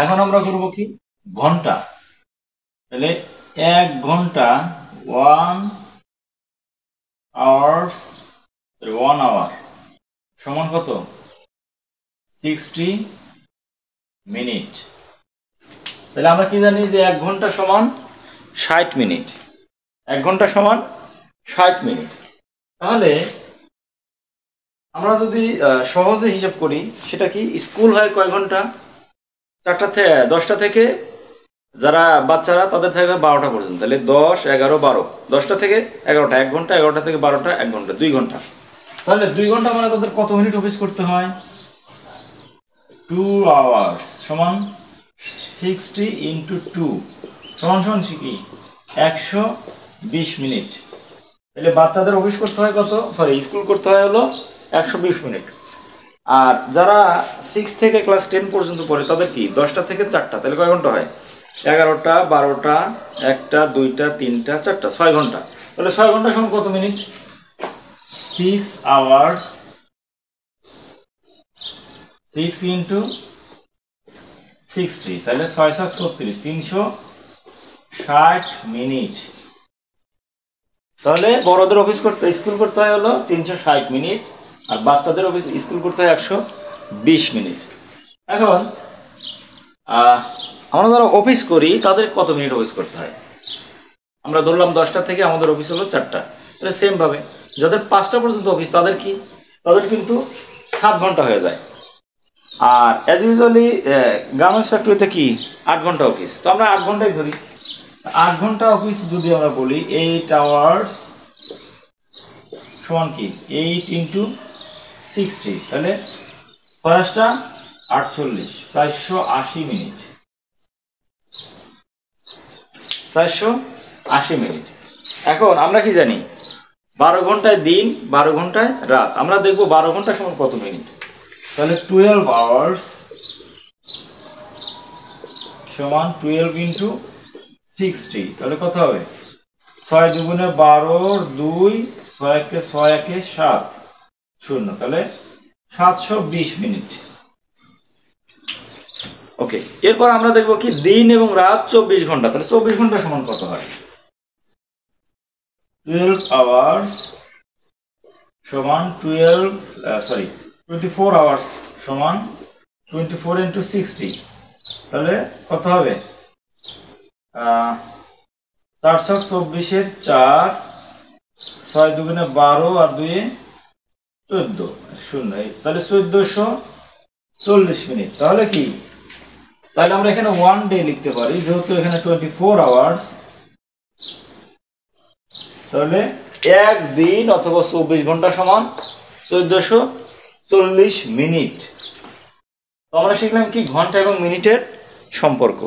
এখন আমরা করব কি ঘন্টা। তাহলে 1 ঘন্টা 1 আওয়ার্স 1 আওয়ার সমান কত 60 মিনিট। তাহলে আমরা কি জানি যে 1 ঘন্টা সমান 60 মিনিট। 1 ঘন্টা সমান 60 মিনিট। তাহলে আমরা যদি সহজে হিসাব করি সেটা কি স্কুল হয় কয় ঘন্টা 10টা থেকে যারা বাচ্চারা তাদের থাকে 12টা পর্যন্ত। তাহলে 10 11 12 10টা থেকে 11টা 1 ঘন্টা 11টা থেকে 12টা 1 ঘন্টা 2 ঘন্টা। তাহলে 2 ঘন্টা মানে তাদের কত মিনিট অফিস করতে হয় 2 আওয়ার্স সমান 60 ইন্টু 2 সমান সমান কি 120 মিনিট। তাহলে বাচ্চাদের অফিস করতে হয় কত স্কুল করতে হয় হলো 120 মিনিট। আর যারা 6 থেকে ক্লাস 10 পর্যন্ত পড়ে তাদের কি 10টা থেকে 4টা তাহলে কয় ঘন্টা হয় 11টা 12টা 1টা 2টা 3টা 4টা 6 ঘন্টা। তাহলে 6 ঘন্টা সমান কত মিনিট 6 আওয়ার্স 6 ইন্টু 60 তাহলে 6 7 36 360 মিনিট। তাহলে বড়দের অফিস করতে স্কুল করতে হয় হলো 360 মিনিট আর বাচ্চাদের অফিস স্কুল করতে হয় 120 মিনিট। এখন আমরা যারা অফিস করি তাদের কত মিনিট অফিস করতে হয় আমরা ধরলাম 10টা থেকে আমাদের অফিস হলো 4টা। তাহলে সেম ভাবে যাদের 5টা পর্যন্ত অফিস তাদের কিন্তু 7 ঘন্টা হয়ে যায়। আর অ্যাজ ইউজুয়ালি গার্মেন্টস ফ্যাক্টরিতে কি 8 ঘন্টা অফিস। তো আমরা 8 ঘন্টাই ধরি। 8 ঘন্টা অফিস যদি আমরা বলি 8 আওয়ার্স সমান কি 8 ইন্টু 60 তাহলে 5টা 48 480 মিনিট 480 মিনিট। এখন আমরা কি জানি 12 ঘন্টায় দিন 12 ঘন্টায় রাত। আমরা দেখব 12 ঘন্টা সমান কত মিনিট। তাহলে 12 আওয়ার্স সমান 12 ইন্টু 60 তাহলে কত হবে 6 দুগুণে 12 2 6 একে 6 একে 7 0 তাহলে 720 মিনিট। ওকে, এরপর আমরা দেখব কি দিন এবং রাত 24 ঘন্টা। তাহলে 24 ঘন্টা সমান কত হয় 12 আওয়ার্স সমান 24 আওয়ার্স সমান 24 ইন্টু 60 তাহলে কত হবে 424 এর 4 6 দুগুণে 12 আর 2 এ 14 0 তাহলে 1440 মিনিট। তাহলে কি তাহলে আমরা এখানে 1 ডে লিখতে পারি যেহেতু এখানে 24 আওয়ার্স। তাহলে এক দিন অথবা 24 ঘন্টা সমান 1440 মিনিট। তো আমরা শিখলাম কি ঘন্টা এবং মিনিটের সম্পর্ক।